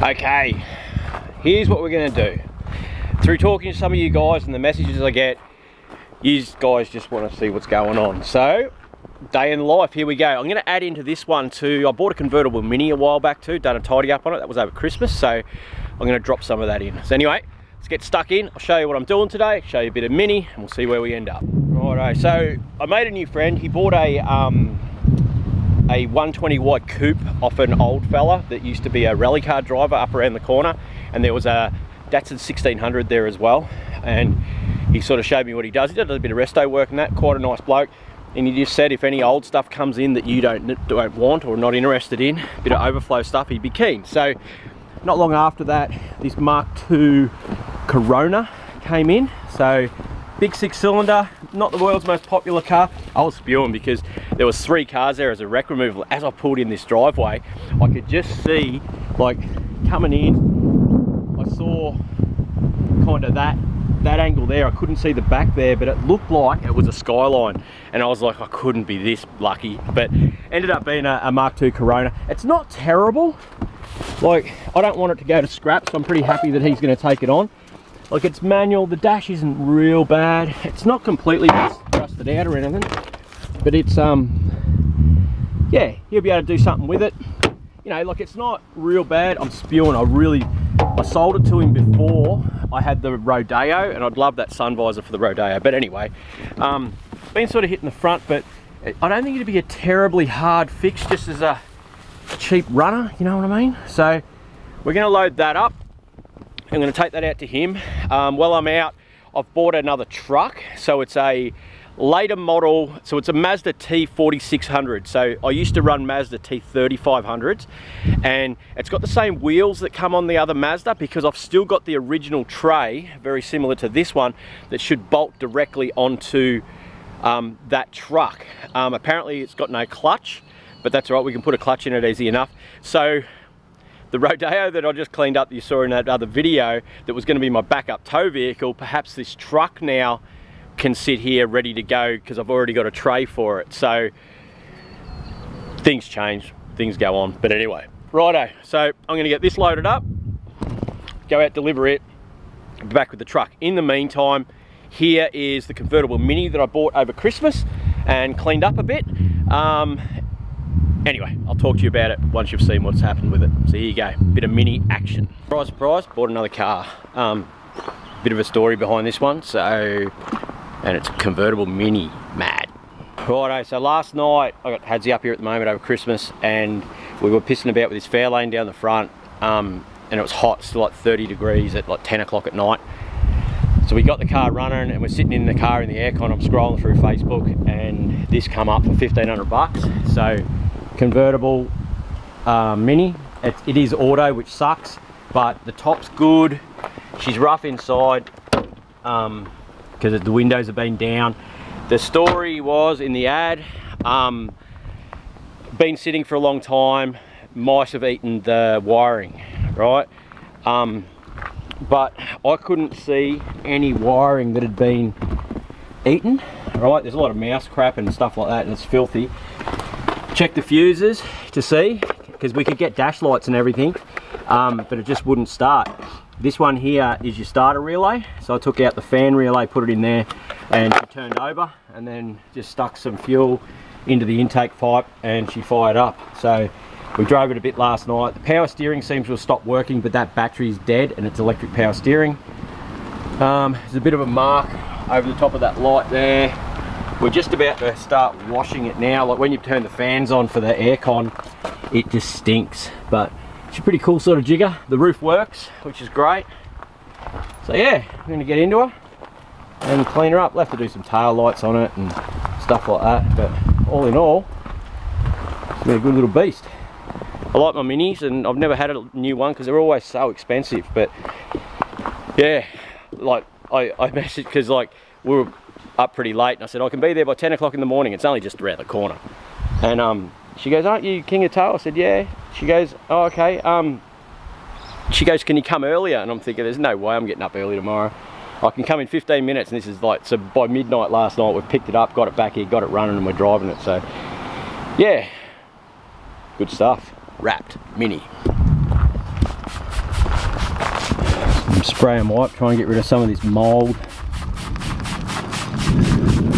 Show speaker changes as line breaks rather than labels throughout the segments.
Okay, here's what we're going to do. Through talking to some of you guys and the messages I get, you guys just want to see what's going on. So, day in the life, here we go. I'm going to add into this one too. I bought a convertible Mini a while back too, done a tidy up on it. That was over Christmas, so I'm going to drop some of that in. So anyway, let's get stuck in. I'll show you what I'm doing today, show you a bit of Mini, and we'll see where we end up. Righto, so I made a new friend. He bought a 120 white coupe off an old fella that used to be a rally car driver up around the corner, and there was a Datsun 1600 there as well, and he sort of showed me what he does. He does a bit of resto work and that, quite a nice bloke, and he just said if any old stuff comes in that you don't want or not interested in, a bit of overflow stuff, he'd be keen. So not long after that, this Mark II Corona came in. So big 6-cylinder, not the world's most popular car. I was spewing because there was 3 cars there as a wreck removal. As I pulled in this driveway, I could just see, like, coming in, I saw kind of that angle there. I couldn't see the back there, but it looked like it was a Skyline, and I was like, I couldn't be this lucky. But ended up being a Mark II Corona. It's not terrible. Like, I don't want it to go to scrap, so I'm pretty happy that he's going to take it on. Like, it's manual, the dash isn't real bad. It's not completely rusted out or anything, but it's, yeah, he'll be able to do something with it. You know, like, it's not real bad. I'm spewing. I sold it to him before I had the Rodeo, and I'd love that sun visor for the Rodeo. But anyway, been sort of hitting the front, but I don't think it'd be a terribly hard fix just as a cheap runner, you know what I mean? So we're going to load that up. I'm going to take that out to him. While I'm out, I've bought another truck. So it's a later model, so it's a Mazda T4600. So I used to run Mazda T3500s, and it's got the same wheels that come on the other Mazda, because I've still got the original tray, very similar to this one, that should bolt directly onto that truck. Apparently it's got no clutch, but that's all right, we can put a clutch in it easy enough. So the Rodeo that I just cleaned up that you saw in that other video, that was going to be my backup tow vehicle, perhaps this truck now can sit here ready to go because I've already got a tray for it. So things change, things go on. But anyway, righto, so I'm going to get this loaded up, go out, deliver it, be back with the truck. In the meantime, here is the convertible Mini that I bought over Christmas and cleaned up a bit. Anyway, I'll talk to you about it once you've seen what's happened with it. So here you go, bit of Mini action. Surprise, surprise, bought another car. Bit of a story behind this one, so, and it's a convertible Mini, mad. Righto, so last night, I got Hadsy up here at the moment over Christmas, and we were pissing about with this Fairlane down the front, and it was hot, still like 30 degrees at like 10 o'clock at night. So we got the car running, and we're sitting in the car in the aircon. I'm scrolling through Facebook, and this come up for 1,500 bucks. So convertible Mini. It is auto, which sucks, but the top's good. She's rough inside because the windows have been down. The story was in the ad, been sitting for a long time, mice have eaten the wiring, right? But I couldn't see any wiring that had been eaten, right? There's a lot of mouse crap and stuff like that, and it's filthy. Check the fuses to see, because we could get dash lights and everything, but it just wouldn't start. This one here is your starter relay, so I took out the fan relay, put it in there, and she turned over, and then just stuck some fuel into the intake pipe, and she fired up. So we drove it a bit last night. The power steering seems to have stopped working, but that battery's dead, and it's electric power steering. There's a bit of a mark over the top of that light there. We're just about to start washing it now. Like, when you turn the fans on for the aircon, it just stinks, but it's a pretty cool sort of jigger. The roof works, which is great. So yeah, I'm going to get into her and clean her up. We'll have to do some tail lights on it and stuff like that, but all in all, it's been a good little beast. I like my Minis, and I've never had a new one because they're always so expensive. But yeah, like I messaged, because like we were up pretty late, and I said I can be there by 10 o'clock in the morning. It's only just around the corner. And she goes, aren't you Kingatow? I said, yeah. She goes, oh, okay. She goes, can you come earlier? And I'm thinking, there's no way I'm getting up early tomorrow. I can come in 15 minutes, and this is like, so by midnight last night we've picked it up, got it back here, got it running, and we're driving it. So yeah, good stuff. Wrapped Mini. spray and wipe, try and get rid of some of this mould,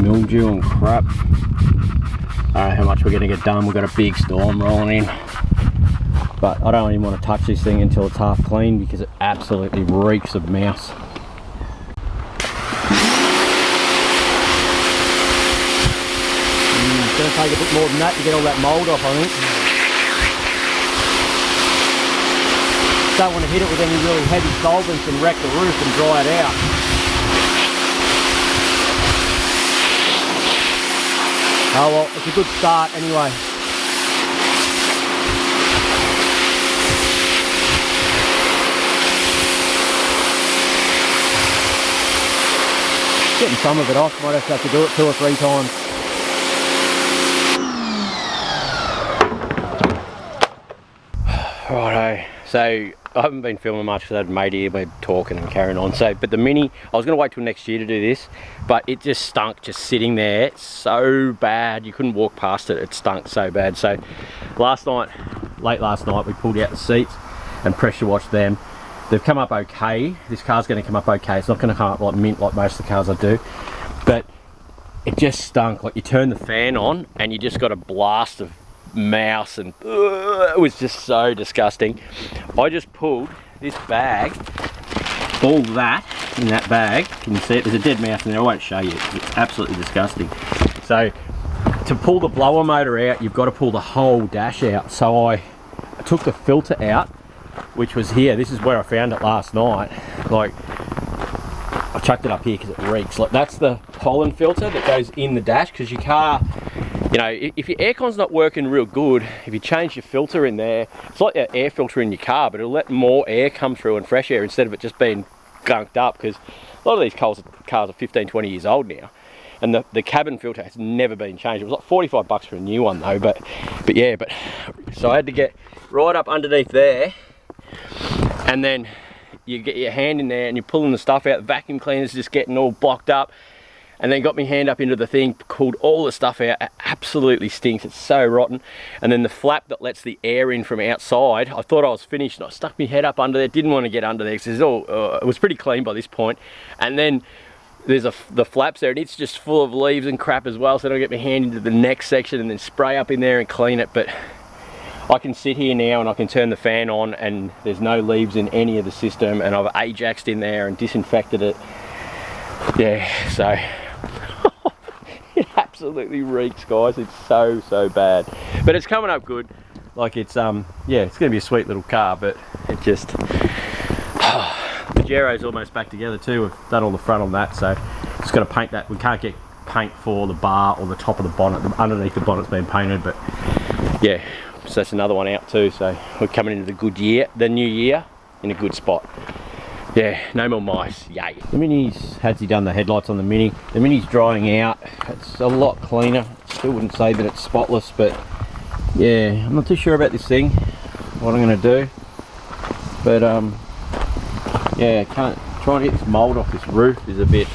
mildew and crap. I don't know how much we're going to get done. We've got a big storm rolling in, but I don't even want to touch this thing until it's half clean because it absolutely reeks of mouse. It's going to take a bit more than that to get all that mould off, I think. Don't want to hit it with any really heavy solvents and wreck the roof and dry it out. Oh well, it's a good start anyway. Getting some of it off, might have to do it 2 or 3 times. Righto, so I haven't been filming much because I had a mate here, been talking and carrying on. So, but the Mini, I was going to wait till next year to do this, but it just stunk just sitting there so bad. You couldn't walk past it, it stunk so bad. So last night, late last night, we pulled out the seats and pressure washed them. They've come up okay. This car's going to come up okay. It's not going to come up like mint like most of the cars I do, but it just stunk. Like you turn the fan on and you just got a blast of mouse and it was just so disgusting. I just pulled this bag, all that in that bag. Can you see it? There's a dead mouse in there. I won't show you. It's absolutely disgusting. So to pull the blower motor out, you've got to pull the whole dash out. So I took the filter out, which was here. This is where I found it last night. Like I chucked it up here because it reeks. Like that's the pollen filter that goes in the dash, because your car, you know, if your aircon's not working real good, if you change your filter in there, it's like your air filter in your car, but it'll let more air come through and fresh air instead of it just being gunked up, because a lot of these cars are 15, 20 years old now, and the cabin filter has never been changed. It was like 45 bucks for a new one though, but so I had to get right up underneath there, and then you get your hand in there and you're pulling the stuff out. The vacuum cleaner's just getting all blocked up. And then got my hand up into the thing, pulled all the stuff out. It absolutely stinks, it's so rotten. And then the flap that lets the air in from outside, I thought I was finished, and I stuck my head up under there, didn't want to get under there, because it was pretty clean by this point. And then there's the flaps there, and it's just full of leaves and crap as well, so then I get my hand into the next section and then spray up in there and clean it. But I can sit here now and I can turn the fan on and there's no leaves in any of the system, and I've Ajaxed in there and disinfected it. Yeah, so it absolutely reeks, guys. It's so bad, but it's coming up good. Like it's yeah, it's gonna be a sweet little car, but it just the gyro's almost back together too. We've done all the front on that, so just got to paint that. We can't get paint for the bar or the top of the bonnet. Underneath the bonnet's been painted, but yeah, so that's another one out too. So we're coming into the new year in a good spot. Yeah, no more mice, yay. The Mini's, had he done the headlights on the Mini, the Mini's drying out. It's a lot cleaner. Still wouldn't say that it's spotless, but yeah, I'm not too sure about this thing, what I'm going to do. But yeah, trying to get this mould off this roof is a bit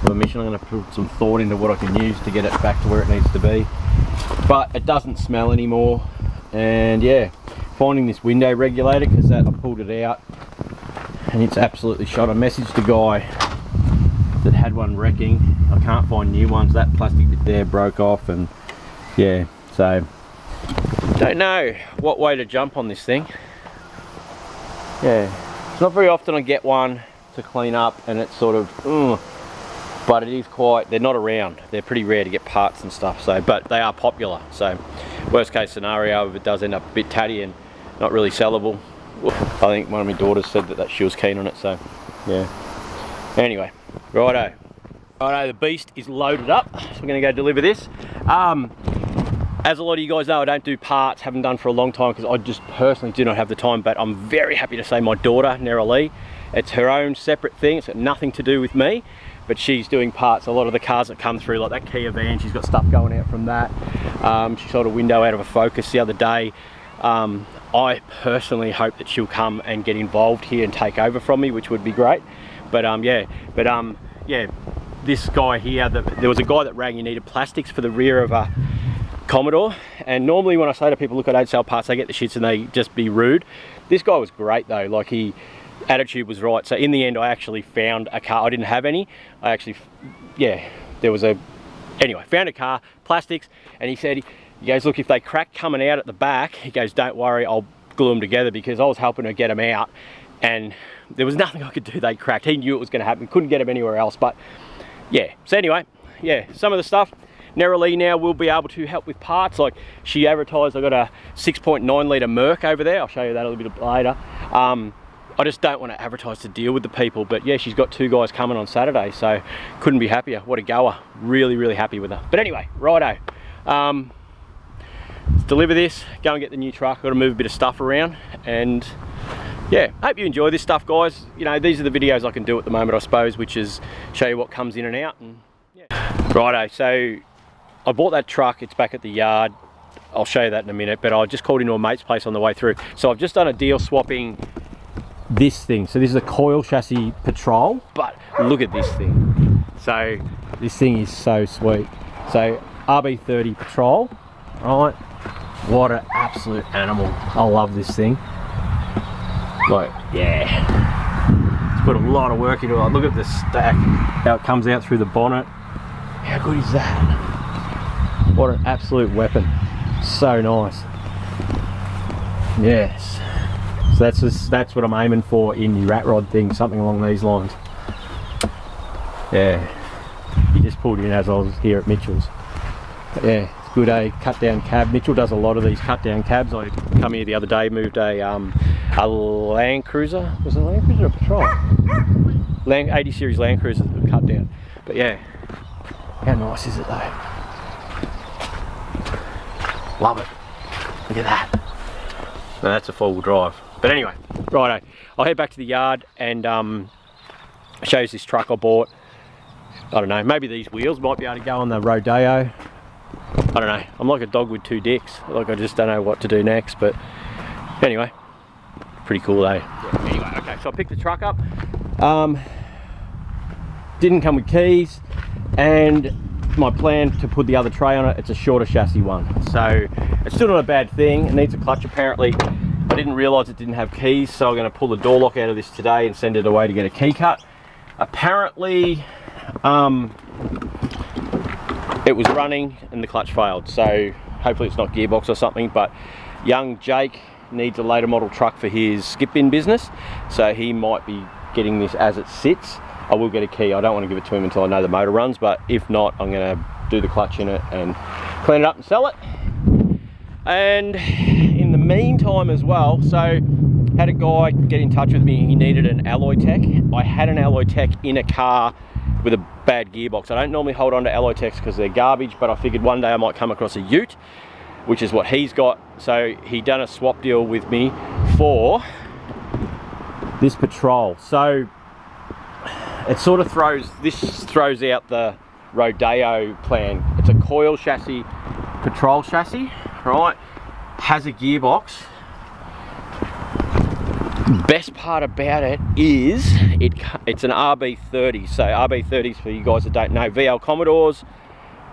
of a mission. I'm going to put some thought into what I can use to get it back to where it needs to be. But it doesn't smell anymore, and yeah, finding this window regulator, because I pulled it out and it's absolutely shot. I messaged the guy that had one wrecking. I can't find new ones. That plastic bit there broke off, and yeah, so don't know what way to jump on this thing. Yeah, it's not very often I get one to clean up and it's sort of but it is quite, they're not around, they're pretty rare to get parts and stuff, so, but they are popular. So worst case scenario, if it does end up a bit tatty and not really sellable, I think one of my daughters said that she was keen on it, so yeah. Anyway, righto, the beast is loaded up, so we're going to go deliver this. As a lot of you guys know, I don't do parts, haven't done for a long time, because I just personally do not have the time, but I'm very happy to say my daughter, Nera Lee, it's her own separate thing, it's got nothing to do with me, but she's doing parts. A lot of the cars that come through, like that Kia van, she's got stuff going out from that. She sold a window out of a Focus the other day. I personally hope that she'll come and get involved here and take over from me, which would be great. But yeah, this guy here, there was a guy that rang, you needed plastics for the rear of a Commodore, and normally when I say to people, look, I don't sell parts, they get the shits and they just be rude. This guy was great though. Like he attitude was right. So in the end, I actually found a car. I didn't have any. I actually, yeah, there was a, anyway, found a car, plastics, and he said, he goes, look, if they crack coming out at the back, he goes, don't worry, I'll glue them together, because I was helping her get them out and there was nothing I could do. They cracked. He knew it was going to happen. Couldn't get them anywhere else. But yeah, so anyway, yeah, some of the stuff, Neroli now will be able to help with parts. Like she advertised, I got a 6.9 litre merc over there. I'll show you that a little bit later. I just don't want to advertise to deal with the people, but yeah, she's got 2 guys coming on Saturday, so couldn't be happier. What a goer. Really, really happy with her. But anyway, righto. Let's deliver this, go and get the new truck. Got to move a bit of stuff around, and yeah, hope you enjoy this stuff, guys. You know, these are the videos I can do at the moment, I suppose, which is show you what comes in and out. And yeah. Righto, so I bought that truck. It's back at the yard. I'll show you that in a minute, but I just called into a mate's place on the way through. So I've just done a deal swapping this thing. So this is a coil chassis Patrol, but look at this thing. So this thing is so sweet. So rb30 Patrol, right? What an absolute animal. I love this thing. Like, yeah, it's put a lot of work into it. Look at the stack, how it comes out through the bonnet. How good is that? What an absolute weapon. So nice. Yes. So that's what I'm aiming for in the rat rod thing, something along these lines. Yeah. He just pulled in as I was here at Mitchell's. But yeah, it's good, a cut down cab. Mitchell does a lot of these cut down cabs. I come here the other day, moved a Land Cruiser. Was it a Land Cruiser or a Patrol? 80 series Land Cruiser cut down. But yeah, how nice is it though? Love it. Look at that. Now that's a 4-wheel drive. But anyway, righto. I'll head back to the yard and show you this truck I bought. I don't know, maybe these wheels might be able to go on the Rodeo. I don't know. I'm like a dog with 2 dicks. Like I just don't know what to do next. But anyway, pretty cool though. Yeah, anyway, okay, so I picked the truck up. Didn't come with keys, and my plan to put the other tray on it, it's a shorter chassis one. So it's still not a bad thing. It needs a clutch apparently. I didn't realise it didn't have keys, so I'm going to pull the door lock out of this today and send it away to get a key cut. Apparently it was running and the clutch failed, so hopefully it's not gearbox or something. But young Jake needs a later model truck for his skip bin business, so he might be getting this as it sits. I will get a key. I don't want to give it to him until I know the motor runs, but if not, I'm going to do the clutch in it and clean it up and sell it. And in the meantime as well, so had a guy get in touch with me. He needed an alloy tech. I had an alloy tech in a car with a bad gearbox. I don't normally hold on to alloy techs because they're garbage, but I figured one day I might come across a ute, which is what he's got. So he done a swap deal with me for this Patrol. So it sort of throws out the Rodeo plan. It's a coil chassis Patrol chassis, right? Has a gearbox. Best part about it is it's an rb30. So rb30s, for you guys that don't know, VL Commodores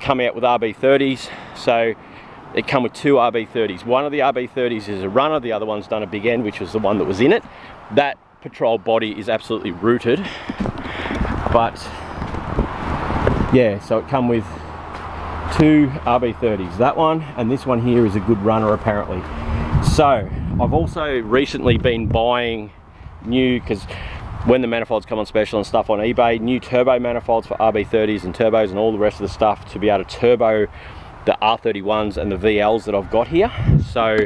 come out with rb30s. So they come with 2 rb30s. One of the rb30s is a runner, the other one's done a big end, which was the one that was in it. That Patrol body is absolutely rooted. But yeah, so it come with 2 rb30s. That one and this one here is a good runner apparently. So I've also recently been buying new, because when the manifolds come on special and stuff on eBay, new turbo manifolds for rb30s and turbos and all the rest of the stuff to be able to turbo the R31s and the VLs that I've got here. So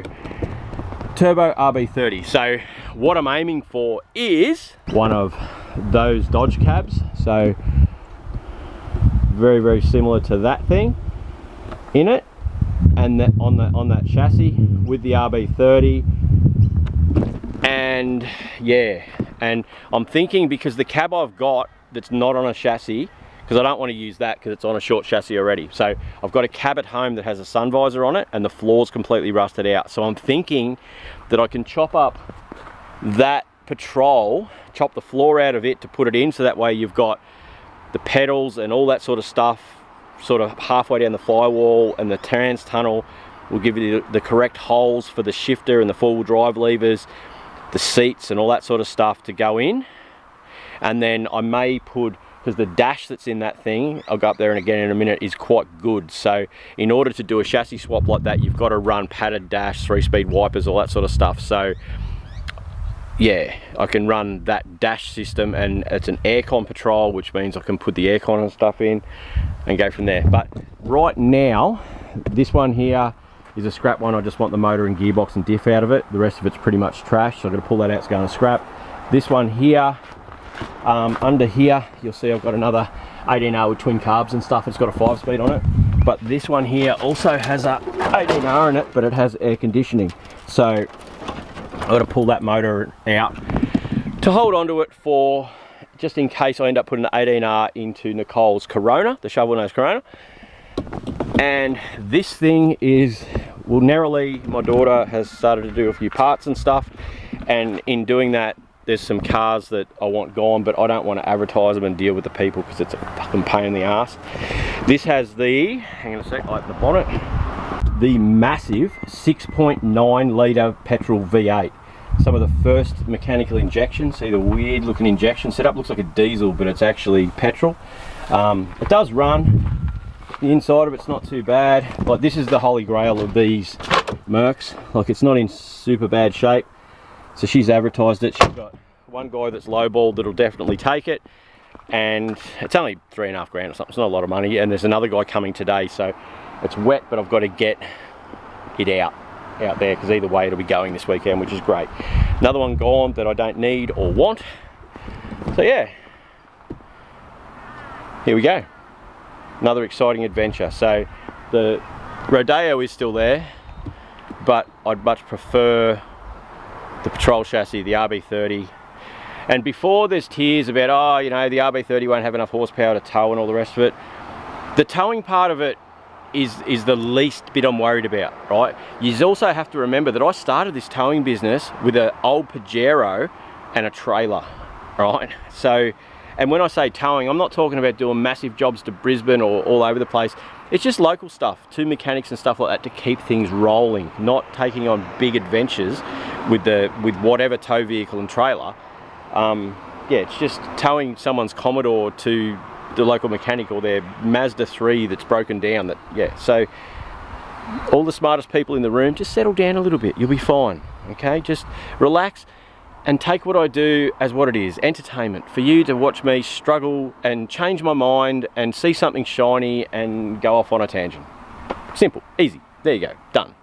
turbo rb30. So what I'm aiming for is one of those Dodge cabs. So very, very similar to that thing in it, and that on that chassis with the rb30. And yeah, and I'm thinking, because the cab I've got that's not on a chassis, because I don't want to use that because it's on a short chassis already. So I've got a cab at home that has a sun visor on it and the floor's completely rusted out. So I'm thinking that I can chop up that Patrol, chop the floor out of it to put it in, so that way you've got the pedals and all that sort of stuff sort of halfway down the firewall, and the trans tunnel will give you the correct holes for the shifter and the 4-wheel drive levers. the seats and all that sort of stuff to go in. And then I may put, because the dash that's in that thing, I'll go up there and again in a minute, is quite good. So in order to do a chassis swap like that, you've got to run padded dash, 3-speed wipers, all that sort of stuff. So yeah, I can run that dash system, and it's an aircon patrol, which means I can put the aircon and stuff in and go from there. But right now, this one here is a scrap one. I just want the motor and gearbox and diff out of it. The rest of it's pretty much trash, so I'm going to pull that out, it's going to scrap. This one here, under here, you'll see I've got another 18R with twin carbs and stuff. It's got a 5-speed on it. But this one here also has a 18R in it, but it has air conditioning. So I've got to pull that motor out to hold onto it for, just in case I end up putting an 18R into Nicole's Corona, the shovel nose Corona. And this thing is, well, narrowly, my daughter has started to do a few parts and stuff, and in doing that, there's some cars that I want gone, but I don't want to advertise them and deal with the people because it's a fucking pain in the ass. This has the, hang on a sec, I'll open the bonnet, the massive 6.9 litre petrol V8. Some of the first mechanical injections. See the weird looking injection setup, looks like a diesel, but it's actually petrol. It does run. The inside of it's not too bad. Like, this is the holy grail of these mercs. Like, it's not in super bad shape. So she's advertised it. She's got one guy that's lowballed that'll definitely take it, and it's only 3.5 grand or something. It's not a lot of money. And there's another guy coming today, so it's wet, but I've got to get it out there, because either way it'll be going this weekend, which is great. Another one gone that I don't need or want. So yeah, here we go. Another exciting adventure. So the Rodeo is still there, but I'd much prefer the patrol chassis, the RB30. And before there's tears about, oh, you know, the RB30 won't have enough horsepower to tow and all the rest of it, the towing part of it is the least bit I'm worried about, right? You also have to remember that I started this towing business with an old Pajero and a trailer, right? So, and when I say towing, I'm not talking about doing massive jobs to Brisbane or all over the place. It's just local stuff, 2 mechanics and stuff like that to keep things rolling, not taking on big adventures with whatever tow vehicle and trailer. Yeah, it's just towing someone's Commodore to the local mechanic, or their Mazda 3 that's broken down. That, yeah, so all the smartest people in the room, just settle down a little bit, you'll be fine. Okay, just relax and take what I do as what it is, entertainment, for you to watch me struggle and change my mind and see something shiny and go off on a tangent. Simple, easy, there you go, done.